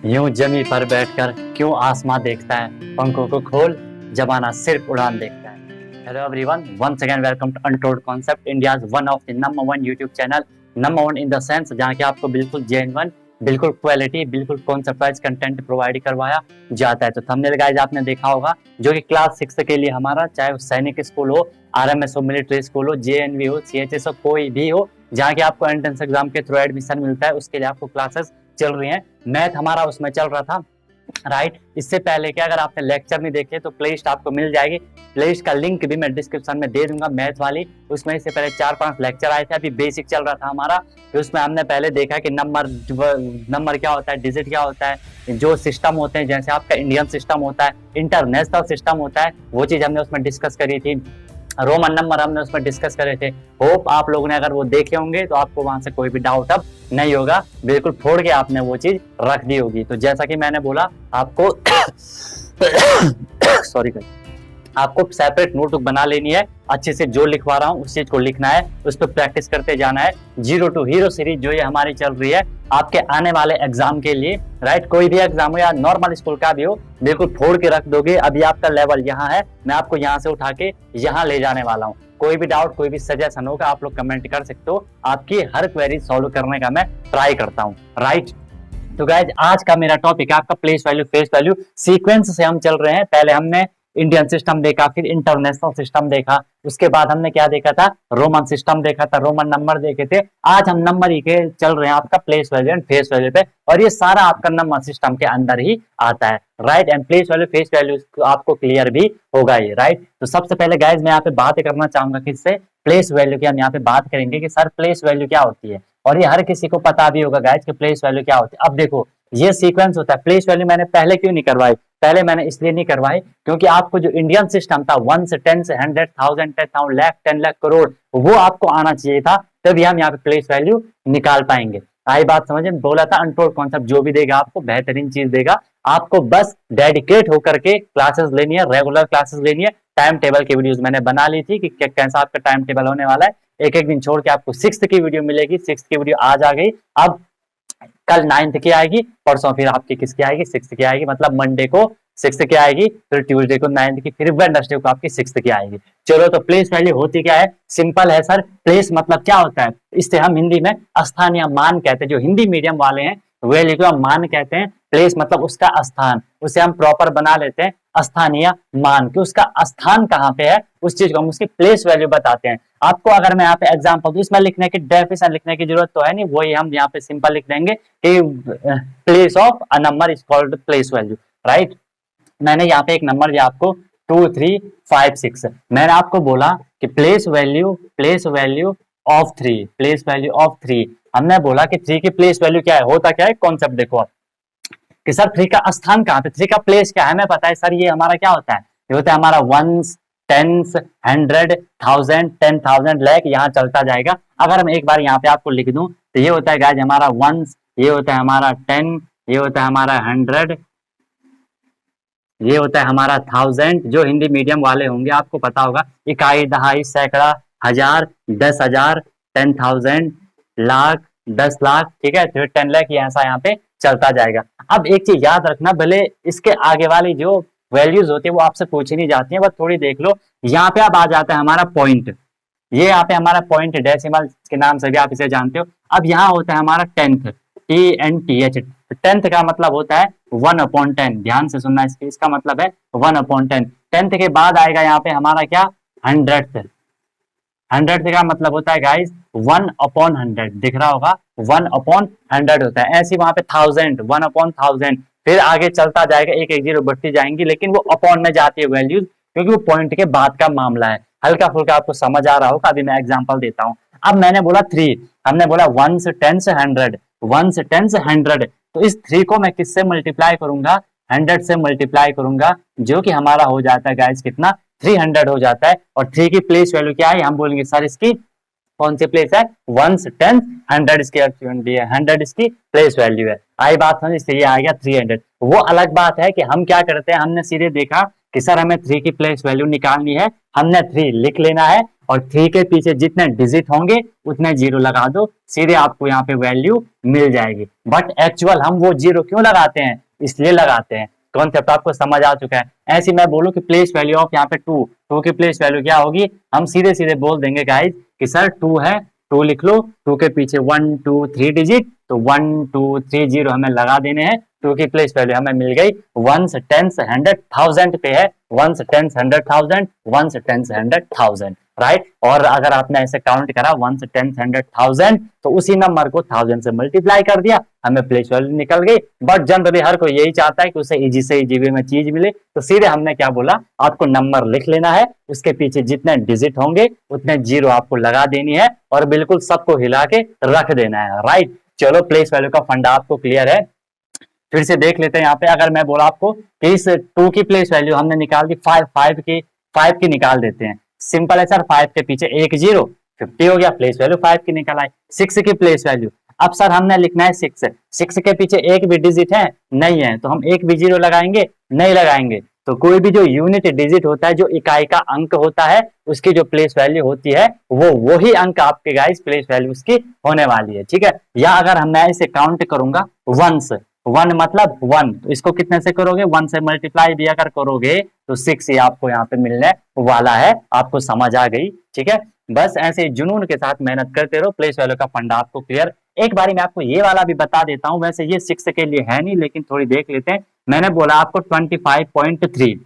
यूं जमी पर बैठकर क्यों आसमां देखता है, पंखों को खोल जमाना सिर्फ उड़ान देखता है। Hello everyone, once again welcome to untold concept, India's one of the number one YouTube channel. Number one in the sense जहां के आपको बिल्कुल जेन्युइन, बिल्कुल क्वालिटी, बिल्कुल कॉन्सेप्ट कंटेंट प्रोवाइड करवाया जाता है। तो थंबनेल गाइस आपने देखा होगा, जो कि क्लास 6 के लिए हमारा, चाहे वो सैनिक स्कूल हो, आरएमएस हो, मिलिट्री स्कूल हो, जेएनवी हो, सीएचएस हो, कोई भी हो, जहाँ के आपको एंट्रेंस एग्जाम के थ्रू एडमिशन मिलता है, उसके लिए आपको क्लासेस चल रही हैं। मैथ हमारा उसमें चल रहा था, राइट। इससे पहले क्या, अगर आपने लेक्चर नहीं देखे तो प्लेलिस्ट आपको मिल जाएगी। प्लेलिस्ट का लिंक भी मैं डिस्क्रिप्शन में दे दूंगा, मैथ वाली। उसमें इससे पहले 4-5 लेक्चर आए थे, अभी बेसिक चल रहा था हमारा। तो उसमें हमने पहले देखा कि नंबर क्या होता है, डिजिट क्या होता है, जो सिस्टम होते हैं, जैसे आपका इंडियन सिस्टम होता है, इंटरनेशनल सिस्टम होता है, वो चीज हमने उसमें डिस्कस करी थी। रोमन नंबर हमने उसमें डिस्कस करे थे। होप आप लोगों ने अगर वो देखे होंगे तो आपको वहां से कोई भी डाउट अब नहीं होगा, बिल्कुल फोड़ के आपने वो चीज रख दी होगी। तो जैसा कि मैंने बोला आपको सॉरी, आपको सेपरेट नोटबुक बना लेनी है, अच्छे से जो लिखवा रहा हूँ उस चीज को लिखना है, उस पर प्रैक्टिस करते जाना है। जीरो टू हीरो सीरीज जो ये हमारी चल रही है आपके आने वाले एग्जाम के लिए, राइट। कोई भी एग्जाम हो या नॉर्मल स्कूल का भी हो, बिल्कुल फोड़ के रख दोगे। अभी आपका लेवल यहाँ है, मैं आपको यहाँ से उठा के यहाँ ले जाने वाला हूँ। कोई भी डाउट, कोई भी सजेशन होगा, आप लोग कमेंट कर सकते हो। आपकी हर क्वेरी सॉल्व करने का मैं ट्राई करता हूँ, राइट। तो गाइज आज का मेरा टॉपिक है आपका place value, face value. Sequence से हम चल रहे हैं। पहले हमने इंडियन सिस्टम देखा, फिर इंटरनेशनल सिस्टम देखा, उसके बाद हमने क्या देखा था, रोमन सिस्टम देखा था, रोमन नंबर देखे थे। आज हम नंबर ही के चल रहे हैं आपका place value and face value पे, और ये सारा आपका नंबर सिस्टम के अंदर ही आता है, right. And place value, face value आपको क्लियर भी होगा ये, राइट। तो सबसे पहले गाइज मैं यहाँ पे बात करना चाहूंगा किससे, प्लेस वैल्यू की हम यहाँ पे बात करेंगे कि सर प्लेस वैल्यू क्या होती है, और ये हर किसी को पता भी होगा गाइज कि प्लेस वैल्यू क्या होती है। अब देखो, ये सीक्वेंस होता है। प्लेस वैल्यू मैंने पहले क्यों नहीं करवाई, पहले मैंने इसलिए नहीं करवाई क्योंकि आपको जो इंडियन सिस्टम था 1 से 10 से 100, 1000, 10,000, लाख, 10 लाख, करोड़, वो आपको आना चाहिए था, तभी हम यहाँ पे प्लेस वैल्यू निकाल पाएंगे। आई बात समझ में? बोला था अनटोल्ड कॉन्सेप्ट जो भी देगा आपको बेहतरीन चीज देगा। आपको बस डेडिकेट होकर के क्लासेस लेनी है, रेगुलर क्लासेस लेनी है। टाइम टेबल की वीडियोस मैंने बना ली थी कि कैसा आपका टाइम टेबल होने वाला है। एक एक दिन छोड़ के आपको 6th की वीडियो मिलेगी। 6th की वीडियो आज आ गई, अब कल 9th की आएगी, परसों फिर आपकी किसकी आएगी, 6th की आएगी। मतलब मंडे को 6th की आएगी, फिर ट्यूसडे को 9th की, फिर वेडनेसडे को आपकी 6th की आएगी। चलो, तो प्लेस वैल्यू होती क्या है? सिंपल है सर। प्लेस मतलब क्या होता है, इससे हम हिंदी में स्थान या मान कहते हैं। जो हिंदी मीडियम वाले हैं वैल्यू को हम मान कहते हैं। प्लेस मतलब उसका स्थान, उसे हम प्रॉपर बना लेते हैं स्थानीय मान, कि उसका स्थान कहाँ पे है, उस चीज को हम उसकी प्लेस वैल्यू बताते हैं। आपको अगर मैं यहाँ पे एग्जांपल दूं, इसमें लिखने की डेफिनेशन लिखने की जरूरत तो है नहीं, वही हम यहाँ पे सिंपल लिख देंगे कि place of a number is called place value, right. मैंने यहाँ पे एक नंबर दिया आपको 2, 3, 5, 6। मैंने आपको बोला कि place value of 3, place value of 3। हमने बोला कि 3 की प्लेस वैल्यू क्या है, होता क्या है कॉन्सेप्ट देखो आप, कि सर 3 का स्थान कहाँ पे, 3 का प्लेस क्या है, हमें पता है सर। ये हमारा क्या होता है, ये होता है हमारा 1s, 10s, 100, 1000, 10,000, लाख, यहाँ चलता जाएगा। अगर हम एक बार यहाँ पे आपको लिख दूं तो ये होता है गाइस हमारा 1s, ये होता है हमारा 10, ये होता है हमारा 100, ये होता है हमारा 1000। जो हिंदी मीडियम वाले होंगे आपको पता होगा, इकाई, दहाई, सैकड़ा, हजार, 10,000, 10,000, लाख, 10 लाख, ठीक है, फिर 10 लाख, ये ऐसा यहाँ पे चलता जाएगा। अब एक चीज याद रखना, भले इसके आगे वाली जो वैल्यूज होती है वो आपसे पूछी नहीं जाती है, बस थोड़ी देख लो। यहाँ पे अब आ जाता है हमारा पॉइंट, ये यहाँ पे हमारा पॉइंट डेसिमल के नाम से भी आप इसे जानते हो। अब यहाँ होता है हमारा 10th, TNTH। 10th का मतलब होता है 1/10, ध्यान से सुनना, इसका मतलब है 1/10। 10th के बाद आएगा यहाँ पे हमारा क्या, 100th। 100th का मतलब होता है गाइस 1/100, दिख रहा होगा 1/100 होता है। ऐसे वहां पे 1000, 1/1000, फिर आगे चलता जाएगा, एक एक जीरो बढ़ती जाएंगी, लेकिन वो अपॉन में जाती है वैल्यूज, क्योंकि वो पॉइंट के बाद का मामला है। हल्का फुल्का आपको समझ आ रहा होगा, अभी मैं एग्जांपल देता हूँ। अब मैंने बोला 3, हमने बोला 1 से 10 से 100, 1 से 10 से 100, तो इस 3 को मैं किससे मल्टीप्लाई करूंगा, 100 से मल्टीप्लाई करूंगा, जो कि हमारा हो जाता है गाइस कितना, 300 हो जाता है। और 3 की प्लेस वैल्यू क्या है, हम बोलेंगे सर इसकी कौन सी प्लेस है, 1, 10, 100 इसकी 100 इसकी प्लेस वैल्यू है। आई बात समझ, इसलिए आ गया 300। वो अलग बात है कि हम क्या करते हैं, हमने सीधे देखा कि सर हमें 3 की प्लेस वैल्यू निकालनी है, हमने 3 लिख लेना है, और 3 के पीछे जितने डिजिट होंगे उतने जीरो लगा दो, सीधे आपको यहाँ पे वैल्यू मिल जाएगी। बट एक्चुअल हम वो जीरो क्यों लगाते हैं, इसलिए लगाते हैं। कॉन्सेप्ट आपको समझ आ चुका है। ऐसे मैं बोलूं कि प्लेस वैल्यू ऑफ यहाँ पे 2 की प्लेस वैल्यू क्या होगी, हम सीधे सीधे बोल देंगे गाइज कि सर 2 है, 2 लिख लो, 2 के पीछे 1 2 3 डिजिट, तो 1 2 3 0 हमें लगा देने हैं। 2 की प्लेस वैल्यू हमें मिल गई, वंस टेंस हंड्रेड थाउजेंड पे है, ones tens hundred thousand, ones tens hundred thousand, right. और अगर आपने ऐसे काउंट करा वंस टेंस हंड्रेड थाउजेंड, तो उसी नंबर को 1000 से मल्टीप्लाई कर दिया, हमें प्लेस वैल्यू निकल गई। बट जनरली हर कोई यही चाहता है कि उसे इजी से इजी वे में चीज मिले, तो सीधे हमने क्या बोला, आपको नंबर लिख लेना है, उसके पीछे जितने डिजिट होंगे उतने जीरो आपको लगा देनी है और बिल्कुल सबको हिला के रख देना है, राइट। चलो प्लेस वैल्यू का फंडा आपको क्लियर है। फिर से देख लेते हैं यहाँ पे, अगर मैं बोला आपको कि इस 2 की प्लेस वैल्यू हमने निकाल दी 5 की निकाल देते हैं, सिंपल है सर, 5 के पीछे एक जीरो, 50 हो गया, प्लेस वैल्यू 5 की निकल आई। 6 की प्लेस वैल्यू, अब सर हमने लिखना है 6 के पीछे एक भी डिजिट है नहीं है, तो हम एक भी जीरो लगाएंगे नहीं लगाएंगे। तो कोई भी जो यूनिट डिजिट होता है, जो इकाई का अंक होता है, उसकी जो प्लेस वैल्यू होती है वो वही अंक आपके गाइस प्लेस वैल्यू उसकी होने वाली है, ठीक है। या अगर मैं इसे काउंट करूंगा वंस, 1 मतलब 1, तो इसको कितने से करोगे, 1 से मल्टीप्लाई भी अगर करोगे तो 6 ही आपको यहाँ पे मिलने वाला है। आपको समझ आ गई, ठीक है। बस ऐसे जुनून के साथ मेहनत करते रहो, प्लेस वैल्यू का फंडा आपको क्लियर। एक बारी मैं आपको ये वाला भी बता देता हूं, वैसे ये 6 के लिए है नहीं, लेकिन थोड़ी देख लेते हैं। मैंने बोला आपको 25.3,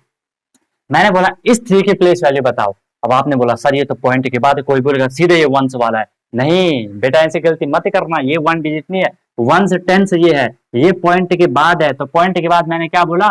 मैंने बोला इस 3 की प्लेस वैल्यू बताओ। अब आपने बोला सर ये तो पॉइंट के बाद, कोई बोलेगा सीधे ये वंस वाला है। नहीं बेटा, ऐसी गलती मत करना, ये 1 डिजिट नहीं है, वंस टेंस ये है, ये पॉइंट के बाद है, तो पॉइंट के बाद मैंने क्या बोला,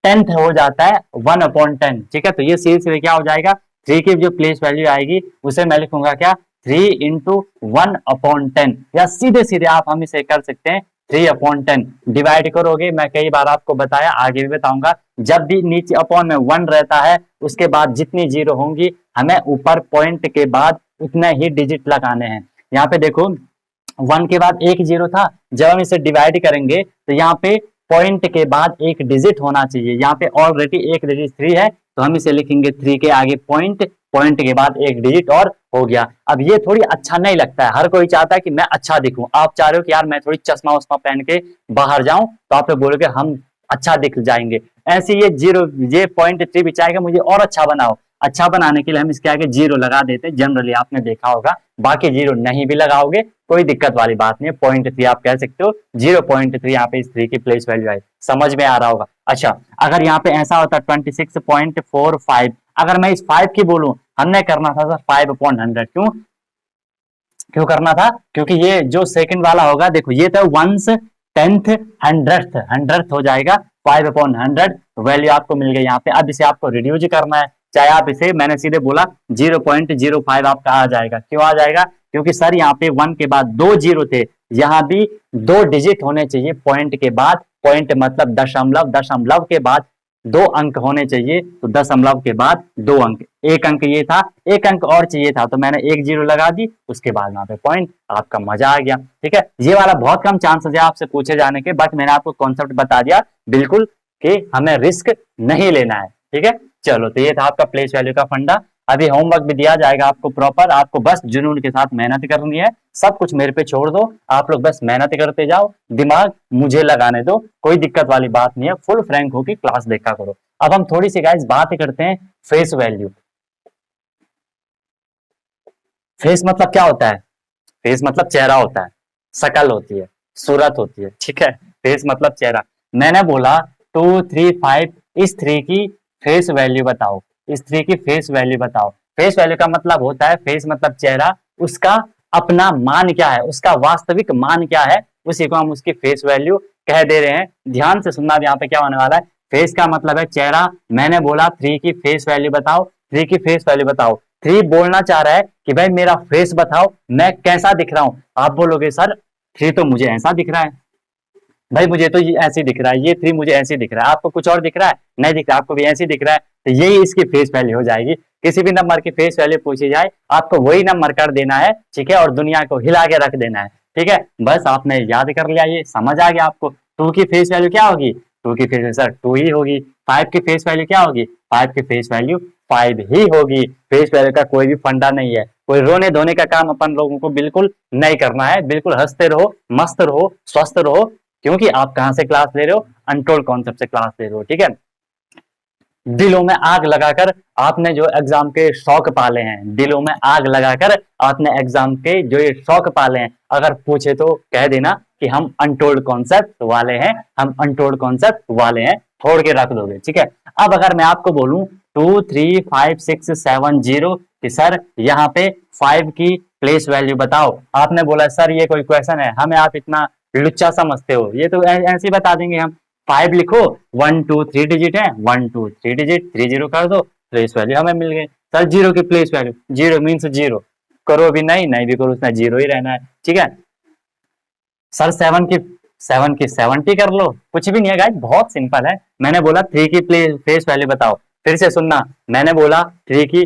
10th हो जाता है 1/10, ठीक है। तो ये सीधे क्या हो जाएगा, 3 की जो प्लेस वैल्यू आएगी उसे मैं लिखूंगा क्या, 3 इंटू 1/10, या सीधे सीधे हम इसे कर सकते हैं 3/10 डिवाइड करोगे। मैं कई बार आपको बताया, आगे भी बताऊंगा, जब भी नीचे अपॉन में 1 रहता है उसके बाद जितनी जीरो होंगी हमें ऊपर पॉइंट के बाद उतने ही डिजिट लगाने हैं। यहाँ पे देखो 1 के बाद एक जीरो था, जब हम इसे डिवाइड करेंगे तो यहाँ पे पॉइंट के बाद एक डिजिट होना चाहिए, यहाँ पे ऑलरेडी एक डिजिट 3 है, तो हम इसे लिखेंगे 3 के आगे पॉइंट, पॉइंट के बाद एक डिजिट और हो गया। अब ये थोड़ी अच्छा नहीं लगता है, हर कोई चाहता है कि मैं अच्छा दिखूं, आप चाह रहे हो कि यार मैं थोड़ी चश्मा वश्मा पहन के बाहर जाऊं, तो आप बोलोगे हम अच्छा दिख जाएंगे। ऐसे ये पॉइंट 3 भी चाहेगा मुझे और अच्छा बनाओ, अच्छा बनाने के लिए हम इसके आगे जीरो लगा देते हैं, जनरली आपने देखा होगा। बाकी जीरो नहीं भी लगाओगे कोई दिक्कत वाली बात नहीं है, 0.3 आप कह सकते हो, 0.3 यहाँ पे इस 3 की प्लेस वैल्यू आई, समझ में आ रहा होगा। अच्छा अगर यहाँ पे ऐसा होता 26.45, अगर मैं इस 5 की बोलूं, हमने करना था सर 5/100, क्यों करना था, क्योंकि ये जो सेकंड वाला होगा, देखो ये तो 1 10th 100th हो जाएगा, 5/100 वैल्यू आपको मिल गई यहाँ पे। अब इसे आपको रिड्यूस करना है, चाहे आप इसे, मैंने सीधे बोला 0.05 आपका आ जाएगा। क्यों आ जाएगा, क्योंकि सर यहाँ पे 1 के बाद 2 जीरो थे, यहाँ भी 2 डिजिट होने चाहिए पॉइंट के बाद, पॉइंट मतलब दशमलव, दशमलव के बाद 2 अंक होने चाहिए, तो दशमलव के बाद 2 अंक, एक अंक ये था, एक अंक और चाहिए था, तो मैंने एक जीरो लगा दी, उसके बाद यहाँ पे पॉइंट, आपका मजा आ गया, ठीक है। ये वाला बहुत कम चांसेस है आपसे पूछे जाने के, बट मैंने आपको कॉन्सेप्ट बता दिया बिल्कुल कि हमें रिस्क नहीं लेना है, ठीक है। चलो तो ये था आपका प्लेस वैल्यू का फंडा। अभी होमवर्क भी दिया जाएगा आपको प्रॉपर, आपको बस जुनून के साथ मेहनत करनी है, सब कुछ मेरे पे छोड़ दो, आप लोग बस मेहनत करते जाओ, दिमाग मुझे लगाने दो, कोई दिक्कत वाली बात नहीं है, फुल फ्रैंक होकर क्लास देखा करो। अब हम थोड़ी सी गाइस बात करते हैं फेस वैल्यू। फेस मतलब क्या होता है, फेस मतलब चेहरा होता है, शकल होती है, सूरत होती है, ठीक है। फेस मतलब चेहरा। मैंने बोला 2 3 5, इस 3 की फेस वैल्यू बताओ, इस 3 की फेस वैल्यू बताओ। फेस वैल्यू का मतलब होता है, फेस मतलब चेहरा, उसका अपना मान क्या है, उसका वास्तविक मान क्या है, उसी को हम उसकी फेस वैल्यू कह दे रहे हैं। ध्यान से सुनना, यहाँ पे क्या होने वाला है, फेस का मतलब है चेहरा। मैंने बोला 3 की फेस वैल्यू बताओ, 3 की फेस वैल्यू बताओ। 3 बोलना चाह रहा है कि भाई मेरा फेस बताओ, मैं कैसा दिख रहा हूं। आप बोलोगे सर 3 तो मुझे ऐसा दिख रहा है, भाई मुझे तो ये ऐसे दिख रहा है, ये 3 मुझे ऐसे दिख रहा है, आपको कुछ और दिख रहा है, नहीं दिख रहा, आपको भी ऐसे दिख रहा है, तो यही इसकी फेस वैल्यू हो जाएगी। किसी भी नंबर की फेस वैल्यू पूछी जाए, आपको वही नंबर कर देना है, ठीक है, और दुनिया को हिला के रख देना है, ठीक है। बस आपने याद कर लिया, ये समझ आ गया आपको। 2 की फेस वैल्यू क्या होगी, 2 की फेस वैल्यू सर 2 ही होगी। 5 की फेस वैल्यू क्या होगी, 5 की फेस वैल्यू 5 ही होगी। फेस वैल्यू का कोई भी फंडा नहीं है, कोई रोने धोने का काम अपन लोगों को बिल्कुल नहीं करना है। बिल्कुल हंसते रहो, मस्त रहो, स्वस्थ रहो, क्योंकि आप कहां से क्लास ले रहे हो, अनटोल्ड कॉन्सेप्ट से क्लास ले रहे हो, ठीक है। दिलों में आग लगाकर आपने जो एग्जाम के शौक पाले हैं, दिलों में आग लगाकर आपने एग्जाम के जो ये शौक पाले हैं, अगर पूछे तो कह देना कि हम अनटोल्ड कॉन्सेप्ट वाले हैं, हम अनटोल्ड कॉन्सेप्ट वाले हैं, छोड़ के रख दोगे, ठीक है। अब अगर मैं आपको बोलूं 2 3 5 6 7 0 कि सर यहाँ पे 5 की प्लेस वैल्यू बताओ, आपने बोला सर ये कोई क्वेश्चन है, हमें आप इतना लुच्चा समझते हो, ये तो ऐसे ही बता देंगे हम। 5 लिखो, 1 2 3 डिजिट है, 1 2 3 डिजिट, 3 0 कर दो, प्लेस वैल्यू हमें मिल गई। सर 0 की प्लेस वैल्यू, 0 मीन्स 0, करो भी नहीं, नहीं भी करो, उसमें 0 ही रहना है, ठीक है। सर 7 की 70 कर लो, कुछ भी नहीं है गाइस, बहुत सिंपल है। मैंने बोला 3 की फेस वैल्यू बताओ, फिर से सुनना, मैंने बोला 3 की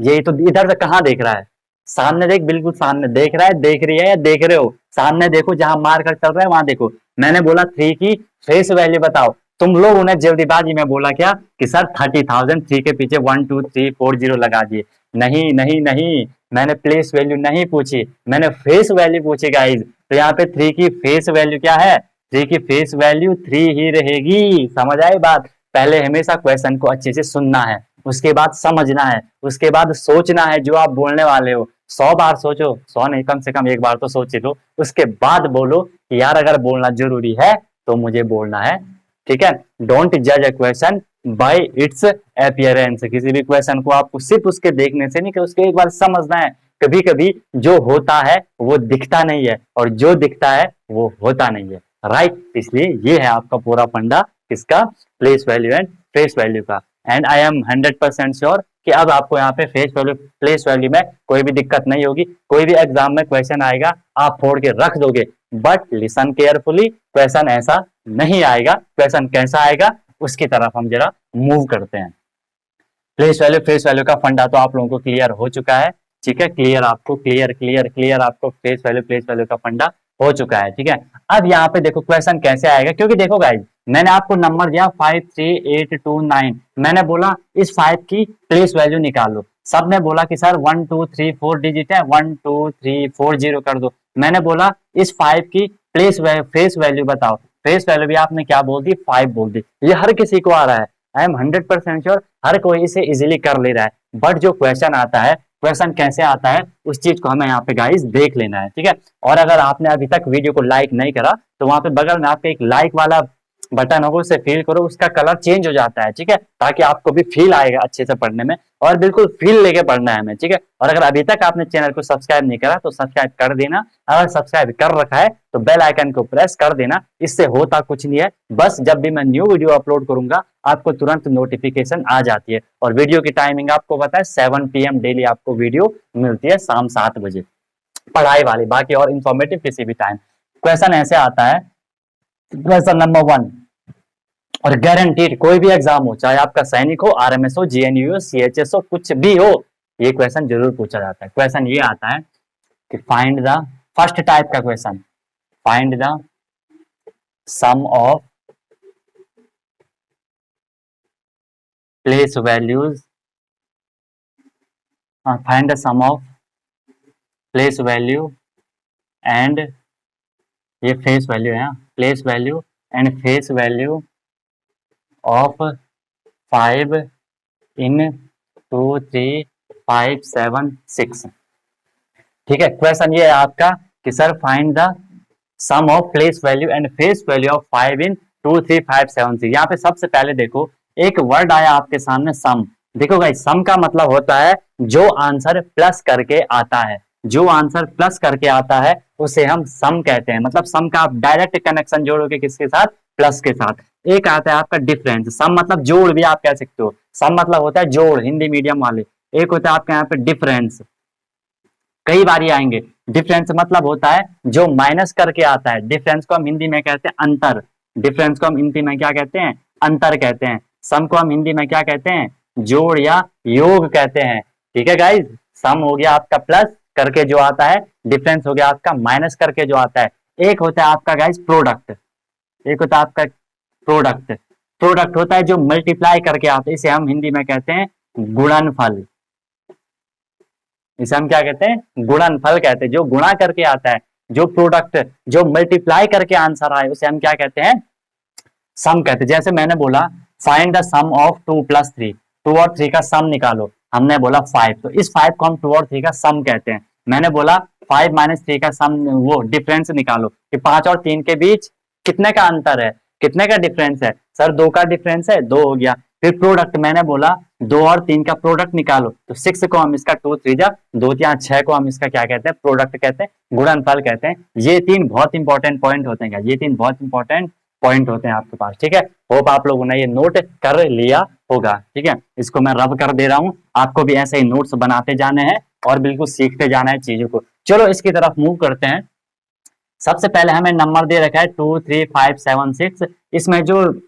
ये तो इधर से कहाँ देख रहा है, सामने देख, बिल्कुल सामने देख रहा है, देख रही है या देख रहे हो, सामने देखो, जहां मार्कर चल रहा है वहां देखो। मैंने बोला 3 की फेस वैल्यू बताओ, तुम लोग उन्हें जल्दीबाजी में बोला क्या कि सर 30,000, 3 के पीछे 1 2 3 4 0 लगा दिए। नहीं नहीं नहीं, मैंने प्लेस वैल्यू नहीं पूछी, मैंने फेस वैल्यू पूछी गाइज। तो यहाँ पे 3 की फेस वैल्यू क्या है, 3 की फेस वैल्यू 3 ही रहेगी। समझ आई बात। पहले हमेशा क्वेश्चन को अच्छे से सुनना है, उसके बाद समझना है, उसके बाद सोचना है जो आप बोलने वाले हो। 100 बार सोचो, 100 नहीं, कम से कम एक बार तो सोच लो, उसके बाद बोलो कि यार अगर बोलना जरूरी है तो मुझे बोलना है, ठीक है। डोंट जज a question by it's appearance, किसी भी क्वेश्चन को आपको सिर्फ उसके देखने से नहीं, कि उसके एक बार समझना है। कभी कभी जो होता है वो दिखता नहीं है, और जो दिखता है वो होता नहीं है, राइट। इसलिए ये है आपका पूरा फंडा किसका, place value and face value का। एंड आई एम 100% श्योर कि अब आपको यहाँ पे फेस वैल्यू प्लेस वैल्यू में कोई भी दिक्कत नहीं होगी। कोई भी एग्जाम में क्वेश्चन आएगा आप फोड़ के रख दोगे, बट लिसन केयरफुली, क्वेश्चन ऐसा नहीं आएगा। क्वेश्चन कैसा आएगा उसकी तरफ हम जरा मूव करते हैं। प्लेस वैल्यू फेस वैल्यू का फंडा तो आप लोगों को क्लियर हो चुका है, ठीक है। क्लियर आपको, क्लियर आपको फेस वैल्यू प्लेस वैल्यू का फंडा हो चुका है, ठीक है। अब यहाँ पे देखो क्वेश्चन कैसे आएगा, क्योंकि देखो गाइज मैंने आपको नंबर दिया 5 3 8 2 9, मैंने बोला इस 5 की प्लेस वैल्यू निकालो, सबने बोला कि सर 1 2 3 4 डिजिट है, 1 2 3 4 0 कर दो। मैंने बोला इस 5 की फेस वैल्यू बताओ, फेस वैल्यू भी आपने क्या बोल दी, 5 बोल दी। ये हर किसी को आ रहा है, आई एम 100% श्योर हर कोई इसे इजिली कर ले रहा है। बट जो क्वेश्चन आता है, क्वेश्चन कैसे आता है उस चीज को हमें यहाँ पे गाइस देख लेना है, ठीक है। और अगर आपने अभी तक वीडियो को लाइक नहीं करा तो वहां पे बगल में आपके एक लाइक वाला बटन होगा, उससे फील करो, उसका कलर चेंज हो जाता है, ठीक है, ताकि आपको भी फील आएगा अच्छे से पढ़ने में, और बिल्कुल फील लेके पढ़ना है हमें, ठीक है। और अगर अभी तक आपने चैनल को सब्सक्राइब नहीं करा तो सब्सक्राइब कर देना, अगर सब्सक्राइब कर रखा है तो बेल आइकन को प्रेस कर देना। इससे होता कुछ नहीं है, बस जब भी मैं न्यू वीडियो अपलोड करूंगा आपको तुरंत नोटिफिकेशन आ जाती है। और वीडियो की टाइमिंग आपको पता है 7 PM डेली आपको वीडियो मिलती है, शाम 7 बजे, पढ़ाई वाली, बाकी और इंफॉर्मेटिव किसी भी टाइम। क्वेश्चन ऐसे आता है, क्वेश्चन नंबर 1, और गारंटीड कोई भी एग्जाम हो, चाहे आपका सैनिक हो, RMS हो, GNU हो, CHS हो, कुछ भी हो, ये क्वेश्चन जरूर पूछा जाता है। क्वेश्चन ये आता है कि फाइंड द, फर्स्ट टाइप का question, find the sum of place values, find the sum of place value and, ये फेस वैल्यू है, place value and face value of 5 in 2 3 5 7 6, ठीक है। क्वेश्चन ये है आपका कि sir find the sum of place value and face value of 5 in 2 3 5 7 6। यहाँ पे सबसे पहले देखो एक वर्ड आया आपके सामने सम। देखो गाइस सम का मतलब होता है जो आंसर प्लस करके आता है, जो आंसर प्लस करके आता है उसे हम सम कहते हैं। मतलब सम का आप डायरेक्ट कनेक्शन जोड़ोगे किसके साथ, प्लस के साथ। एक आता है आपका डिफरेंस, सम मतलब जोड़ भी आप कह सकते हो, सम मतलब होता है जोड़, हिंदी मीडियम वाले। एक होता है आपके यहाँ पे डिफरेंस, कई बार ये आएंगे। डिफरेंस मतलब होता है जो माइनस करके आता है, डिफरेंस को हम हिंदी में कहते हैं अंतर, डिफरेंस को हम हिंदी में क्या कहते हैं, अंतर कहते हैं। सम को हम हिंदी में क्या कहते हैं, जोड़ या योग कहते हैं, ठीक है गाइज। सम हो गया आपका प्लस करके जो आता है, डिफरेंस हो गया आपका माइनस करके जो आता है। एक होता है आपका गाइज प्रोडक्ट, एक होता है आपका प्रोडक्ट, प्रोडक्ट होता है जो मल्टीप्लाई करके आता है, इसे हम हिंदी में कहते हैं गुणनफल, इसे हम क्या कहते हैं, गुणनफल कहते हैं। जो गुणा करके आता है, जो प्रोडक्ट, जो मल्टीप्लाई करके आंसर आए, उसे हम क्या कहते हैं, सम कहते हैं। जैसे मैंने बोला फाइंड द सम ऑफ 2 + 3, 2 और 3 का सम निकालो, हमने बोला 5, तो इस 5 को हम 2 और 3 का सम कहते हैं। मैंने बोला 5 - 3 का सम, वो डिफरेंस निकालो कि 5 और 3 के बीच कितने का अंतर है, कितने का डिफरेंस है, सर 2 का डिफरेंस है, 2 हो गया। फिर प्रोडक्ट, मैंने बोला 2 और 3 का प्रोडक्ट निकालो, तो 6 को हम इसका 2 3 जा 2 यहाँ 6 को हम इसका क्या कहते हैं, प्रोडक्ट कहते हैं, गुणनफल कहते हैं। ये 3 बहुत इंपॉर्टेंट पॉइंट होते हैं, ये 3 बहुत इंपॉर्टेंट पॉइंट होते हैं आपके पास, ठीक है। होप आप लोगों ने ये नोट कर लिया होगा, ठीक है। इसको मैं रब कर दे रहा हूँ, आपको भी ऐसे ही नोट्स बनाते जाने हैं और बिल्कुल सीखते जाना है चीजों को। चलो इसकी तरफ मूव करते हैं। सबसे पहले हमें नंबर दे रखा है 2 3 5 7 6, इसमें जो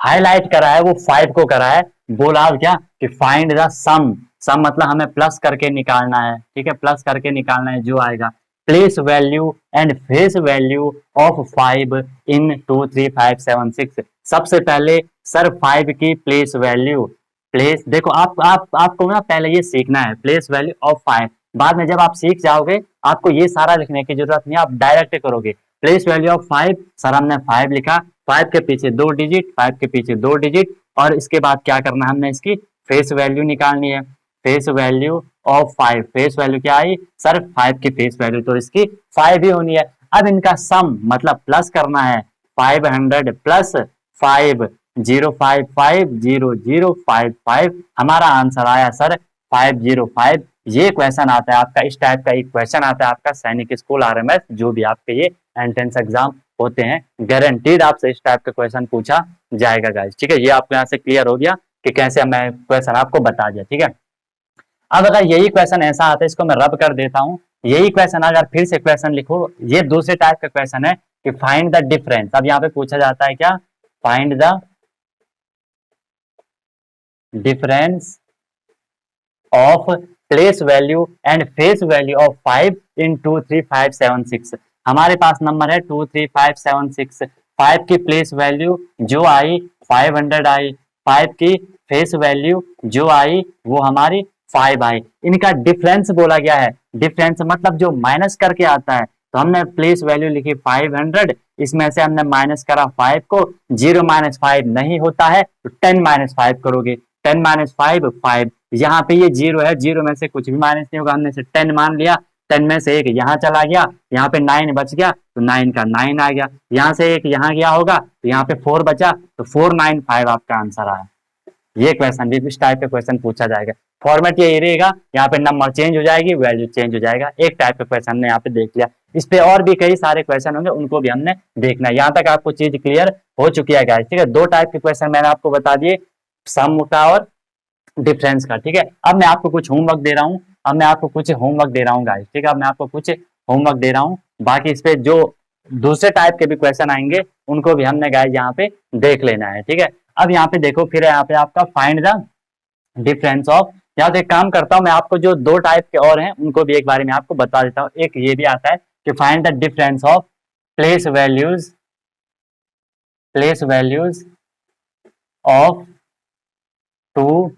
हाईलाइट करा है वो 5 को करा है। बोला क्या कि फाइंड द सम, सम मतलब हमें प्लस करके निकालना है, ठीक है, प्लस करके निकालना है। जो आएगा place value and face value of 5 इन 2 3 5 7 6। सबसे पहले सर 5 की प्लेस वैल्यू, प्लेस देखो आपको ना पहले ये सीखना है, प्लेस वैल्यू ऑफ 5। बाद में जब आप सीख जाओगे आपको ये सारा लिखने की जरूरत नहीं, आप डायरेक्ट करोगे। प्लेस वैल्यू ऑफ 5, सर हमने 5 लिखा, 5 के पीछे 2 डिजिट, 5 के पीछे 2 डिजिट, और इसके बाद क्या करना है, हमने इसकी फेस वैल्यू निकालनी है। Face value of 5, face value क्या आई सर 5 की फेस वैल्यू, तो इसकी 5 ही होनी है। अब इनका सम मतलब प्लस करना है, 500 प्लस 5 0550055, हमारा आंसर आया सर 505। ये क्वेश्चन आता है आपका, इस टाइप का एक क्वेश्चन आता है आपका सैनिक स्कूल RMS, जो भी आपके ये एंट्रेंस एग्जाम होते हैं, गारंटीड आपसे इस टाइप का क्वेश्चन पूछा जाएगा गाइस, ठीक है। ये आपको यहाँ से क्लियर हो गया कि कैसे मैं क्वेश्चन आपको बता दिया, ठीक है। अब अगर यही क्वेश्चन ऐसा आता है, इसको मैं रब कर देता हूँ। यही क्वेश्चन अगर फिर से क्वेश्चन लिखो, ये दूसरे टाइप का क्वेश्चन है कि फाइंड द डिफरेंस। अब यहाँ पे पूछा जाता है क्या, find the difference of place value and face value of 5 इन 2 3 5 7 6। हमारे पास नंबर है 2 3 5 7 6, 5 की प्लेस वैल्यू जो आई 500 आई, 5 की फेस वैल्यू जो आई वो हमारी 5 आई। इनका डिफरेंस बोला गया है, डिफरेंस मतलब जो माइनस करके आता है, तो हमने प्लेस वैल्यू लिखी 500, इसमें से हमने माइनस करा 5 को, 0 - 5 नहीं होता है तो 10 - 5 करोगे, 10 - 5 5, यहाँ पे ये 0 है, 0 में से कुछ भी माइनस नहीं होगा, हमने से 10 मान लिया, 10 में से एक यहाँ चला गया, यहाँ पे 9 बच गया तो 9 का 9 आ गया, यहाँ से एक यहाँ गया होगा तो यहाँ पे 4 बचा, तो 495 आपका आंसर आया। ये क्वेश्चन भी इस टाइप का क्वेश्चन पूछा जाएगा। फॉर्मेट ये रहेगा, यहाँ पे नंबर चेंज हो जाएगी, वैल्यू चेंज हो जाएगा। एक टाइप का क्वेश्चन हमने यहाँ पे देख लिया, इस पे और भी कई सारे क्वेश्चन होंगे, उनको भी हमने देखना है। यहाँ तक आपको चीज क्लियर हो चुकी है गाइस, ठीक है। 2 टाइप के क्वेश्चन मैंने आपको बता दिए, सम का और डिफरेंस का, ठीक है। अब मैं आपको कुछ होमवर्क दे रहा हूँ, अब मैं आपको कुछ होमवर्क दे रहा हूँ गाइस, ठीक है। अब मैं आपको कुछ होमवर्क दे रहा हूँ, बाकी इस पे जो दूसरे टाइप के भी क्वेश्चन आएंगे उनको भी हमने गाइस यहाँ पे देख लेना है, ठीक है। अब यहाँ पे देखो, फिर यहाँ पे आपका फाइंड द डिफरेंस ऑफ, यहाँ से एक काम करता हूँ मैं, आपको जो 2 टाइप के और हैं उनको भी एक बारे में आपको बता देता हूँ। एक ये भी आता है कि find the difference of place values of 2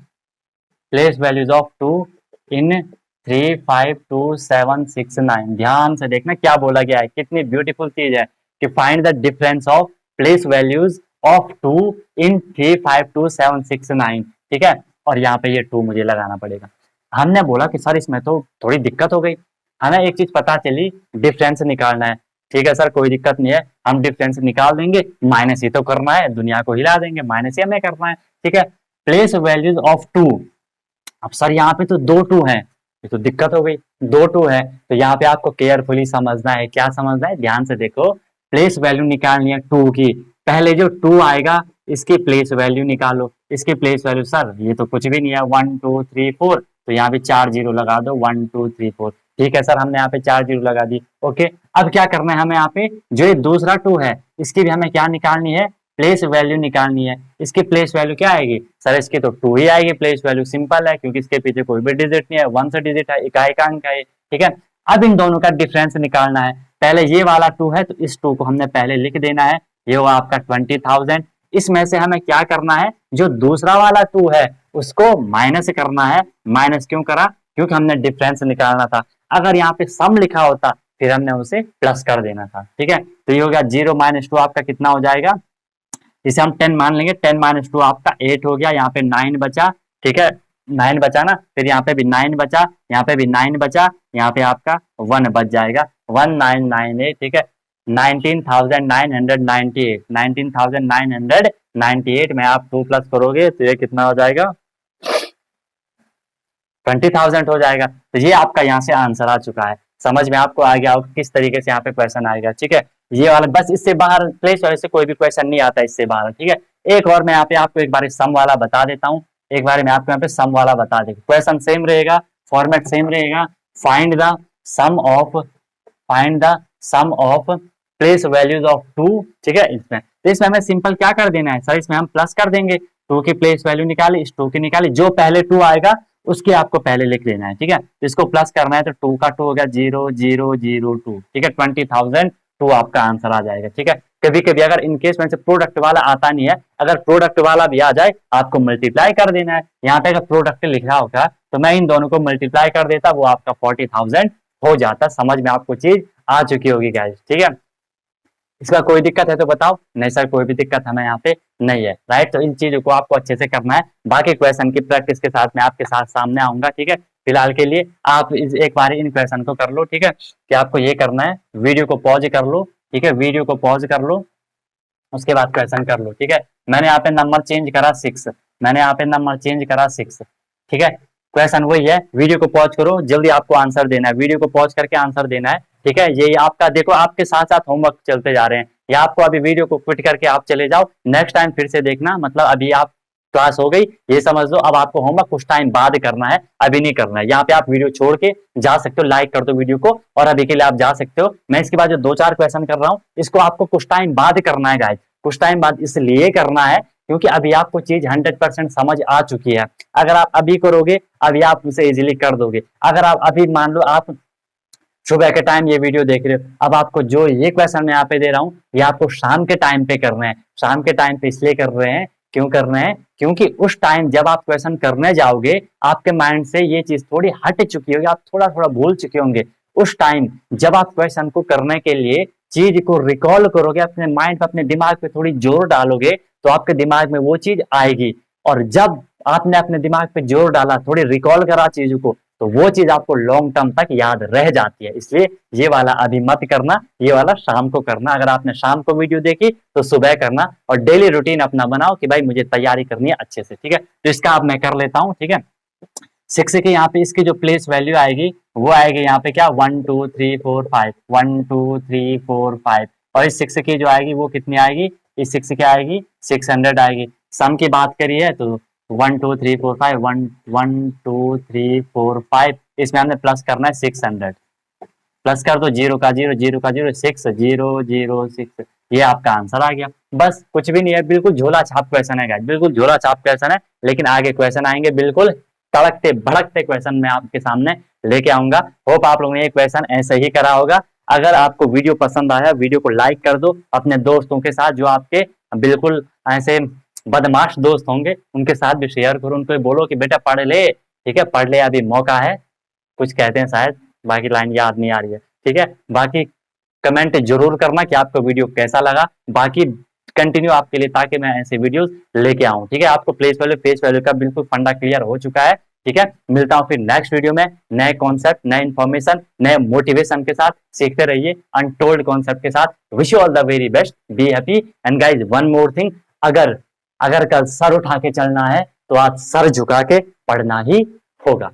इन 3 5 2 7 6 9। ध्यान से देखना क्या बोला गया है, कितनी ब्यूटीफुल चीज है कि find the difference of place values of 2 इन 3 5 2 7 6 9, ठीक है। और यहाँ पे ये 2 मुझे लगाना पड़ेगा। हमने बोला कि सर इसमें तो थोड़ी दिक्कत हो गई, हमें एक चीज पता चली, डिफरेंस निकालना है, ठीक है सर कोई दिक्कत नहीं है, हम डिफरेंस निकाल देंगे, माइनस ही तो करना है, दुनिया को हिला देंगे, माइनस ही हमें करना है, ठीक है। प्लेस वैल्यूज ऑफ 2, अब सर यहाँ पे तो 2 2 है, ये तो दिक्कत हो गई, 2 2 है, तो यहाँ पे आपको केयरफुली समझना है। क्या समझना है, ध्यान से देखो, प्लेस वैल्यू निकालनी है 2 की, पहले जो 2 आएगा इसकी प्लेस वैल्यू निकालो, इसकी प्लेस वैल्यू सर ये तो कुछ भी नहीं है, 1 2 3 4, तो यहाँ पे 4 0 लगा दो, 1 2 3 4, ठीक है सर हमने यहाँ पे 4 0 लगा दी, ओके। अब क्या करना है हमें, यहाँ पे जो ये दूसरा 2 है इसकी भी हमें क्या निकालनी है, प्लेस वैल्यू निकालनी है। इसकी प्लेस वैल्यू क्या आएगी सर, इसकी तो 2 ही आएगी, प्लेस वैल्यू सिंपल है क्योंकि इसके पीछे कोई भी डिजिट नहीं है, 1 से डिजिट है, इकाई का अंक है, ठीक है। अब इन दोनों का डिफरेंस निकालना है, पहले ये वाला 2 है तो इस 2 को हमने पहले लिख देना है, ये हुआ आपका 20,000। इसमें से हमें क्या करना है, जो दूसरा वाला 2 है उसको माइनस करना है। माइनस क्यों करा? क्योंकि हमने डिफरेंस निकालना था। अगर यहाँ पे सम लिखा होता फिर हमने उसे प्लस कर देना था। ठीक है, तो ये हो गया 0 - 2 आपका कितना हो जाएगा, इसे हम 10 मान लेंगे। 10 - 2 आपका 8 हो गया। यहाँ पे 9 बचा। ठीक है, 9 बचा ना, फिर यहाँ पे भी 9 बचा, यहाँ पे भी 9 बचा, यहाँ पे आपका 1 बच जाएगा, 1998। ठीक है, 19,998, 19,998 में आप 2 प्लस करोगे तो ये कितना हो जाएगा, 20,000 हो जाएगा। तो ये आपका यहाँ से आंसर आ चुका है। समझ में आपको आ गया किस तरीके से यहाँ पे क्वेश्चन आएगा। ठीक है, ये वाला बस, इससे बाहर प्लेस वाले से कोई भी क्वेश्चन नहीं आता इससे बाहर। ठीक है, एक और मैं यहाँ पे आपको एक बार सम वाला बता देता हूँ। एक बार मैं आपको यहाँ पे सम वाला बता देता हूँ। क्वेश्चन सेम रहेगा, फॉर्मेट सेम रहेगा। Find the sum of place values of 2। ठीक है, इसमें हमें सिंपल क्या कर देना है सर, इसमें हम प्लस कर देंगे। 2 की प्लेस वैल्यू निकाली, इस 2 की निकाली, जो पहले 2 आएगा उसके आपको पहले लिख लेना है। ठीक है, इसको प्लस करना है तो 2 का 2 हो गया 0002। ठीक है, 20,002 आपका आंसर आ जाएगा। ठीक है, कभी कभी अगर इनकेस में से प्रोडक्ट वाला आता नहीं है, अगर प्रोडक्ट वाला भी आ जाए आपको मल्टीप्लाई कर देना है। यहाँ पे अगर प्रोडक्ट लिखा होगा तो मैं इन दोनों को मल्टीप्लाई कर देता, वो आपका 40,000 हो जाता। समझ में आपको चीज आ चुकी होगी गाइस। ठीक है, इसका कोई दिक्कत है तो बताओ। नहीं सर, कोई भी दिक्कत हमें यहाँ पे नहीं है। राइट, तो इन चीजों को आपको अच्छे से करना है। बाकी क्वेश्चन की प्रैक्टिस के साथ मैं आपके साथ सामने आऊंगा। ठीक है, फिलहाल के लिए आप एक बार इन क्वेश्चन को कर लो। ठीक है, कि आपको ये करना है, वीडियो को पॉज कर लो। ठीक है, वीडियो को पॉज कर लो, उसके बाद क्वेश्चन कर लो। ठीक है, मैंने यहाँ पे नंबर चेंज करा 6, मैंने यहाँ पे नंबर चेंज करा 6। ठीक है, क्वेश्चन वही है, वीडियो को पॉज करो, जल्दी आपको आंसर देना है, वीडियो को पॉज करके आंसर देना है। ठीक है, ये आपका देखो, आपके साथ साथ होमवर्क चलते जा रहे हैं, या आपको अभी वीडियो को क्विट करके आप चले जाओ, नेक्स्ट टाइम फिर से देखना। मतलब अभी आप क्लास हो गई ये समझ लो, अब आपको होमवर्क कुछ टाइम बाद करना है, अभी नहीं करना है। यहाँ पे आप वीडियो छोड़ के जा सकते हो, लाइक कर दो वीडियो को, और अभी के लिए आप जा सकते हो। मैं इसके बाद जो 2-4 क्वेश्चन कर रहा हूँ इसको आपको कुछ टाइम बाद करना है गाइस, कुछ टाइम बाद इसलिए करना है क्योंकि अभी आपको चीज 100% समझ आ चुकी है। अगर आप अभी करोगे अभी आप उसे इजीली कर दोगे। अगर आप अभी मान लो आप सुबह के टाइम ये वीडियो देख रहे हो, अब आपको जो ये क्वेश्चन मैं यहाँ पे दे रहा हूँ ये आपको शाम के टाइम पे करना है। शाम के टाइम पे इसलिए कर रहे हैं, क्यों कर रहे हैं, क्योंकि उस टाइम जब आप क्वेश्चन करने जाओगे आपके माइंड से ये चीज थोड़ी हट चुकी होगी, आप थोड़ा थोड़ा भूल चुके होंगे। उस टाइम जब आप क्वेश्चन को करने के लिए चीज को रिकॉल करोगे, अपने माइंड पे अपने दिमाग पे थोड़ी जोर डालोगे तो आपके दिमाग में वो चीज आएगी। और जब आपने अपने दिमाग पे जोर डाला, थोड़ी रिकॉल करा चीजों को, तो वो चीज आपको लॉन्ग टर्म तक याद रह जाती है। इसलिए ये वाला अभी मत करना, ये वाला शाम को करना। अगर आपने शाम को वीडियो देखी तो सुबह करना, और डेली रूटीन अपना बनाओ कि भाई मुझे तैयारी करनी है अच्छे से। ठीक है, तो इसका अब मैं कर लेता हूँ। ठीक है, 6 के यहाँ पे इसकी जो प्लेस वैल्यू आएगी वो आएगी यहाँ पे क्या, 1 2 3 4 5, 1 2 3 4 5। और इस 6 की जो आएगी वो कितनी आएगी, इस 6 की आएगी 600 आएगी। सम की बात करिए तो 1 2 3 4 5, 1 2 3 4 5, इसमें हमने प्लस करना है 600। प्लस कर दो, 0 का 0, 0 का 0, 6 0 0 6, ये आपका आंसर आ गया। बस कुछ भी नहीं है, बिल्कुल झोला छाप क्वेश्चन है गाइस, बिल्कुल झोला छाप क्वेश्चन है। लेकिन आगे क्वेश्चन आएंगे बिल्कुल तड़कते भड़कते क्वेश्चन मैं आपके सामने लेके आऊंगा। होप आप लोगों ने ये क्वेश्चन ऐसे ही करा होगा। अगर आपको वीडियो पसंद आया, वीडियो को लाइक कर दो, अपने दोस्तों के साथ जो आपके बिल्कुल ऐसे बदमाश दोस्त होंगे उनके साथ भी शेयर करो, उनको बोलो कि बेटा पढ़ ले। ठीक है, पढ़ ले, अभी मौका है। कुछ कहते हैं शायद, बाकी लाइन याद नहीं आ रही है। ठीक है, बाकी कमेंट जरूर करना कि आपको वीडियो कैसा लगा। बाकी कंटिन्यू आपके लिए, ताकि मैं ऐसे वीडियोस लेके आऊं। ठीक है, आपको प्लेस वैल्यू फेस वैल्यू का बिल्कुल फंडा क्लियर हो चुका है। ठीक है, मिलता हूं फिर नेक्स्ट वीडियो में नए कॉन्सेप्ट, नए इंफॉर्मेशन, नए मोटिवेशन के साथ। सीखते रहिए अनटोल्ड कॉन्सेप्ट के साथ। Wish you all the very best, be happy. And guys one more thing, अगर कल सर उठा के चलना है तो आज सर झुका के पढ़ना ही होगा।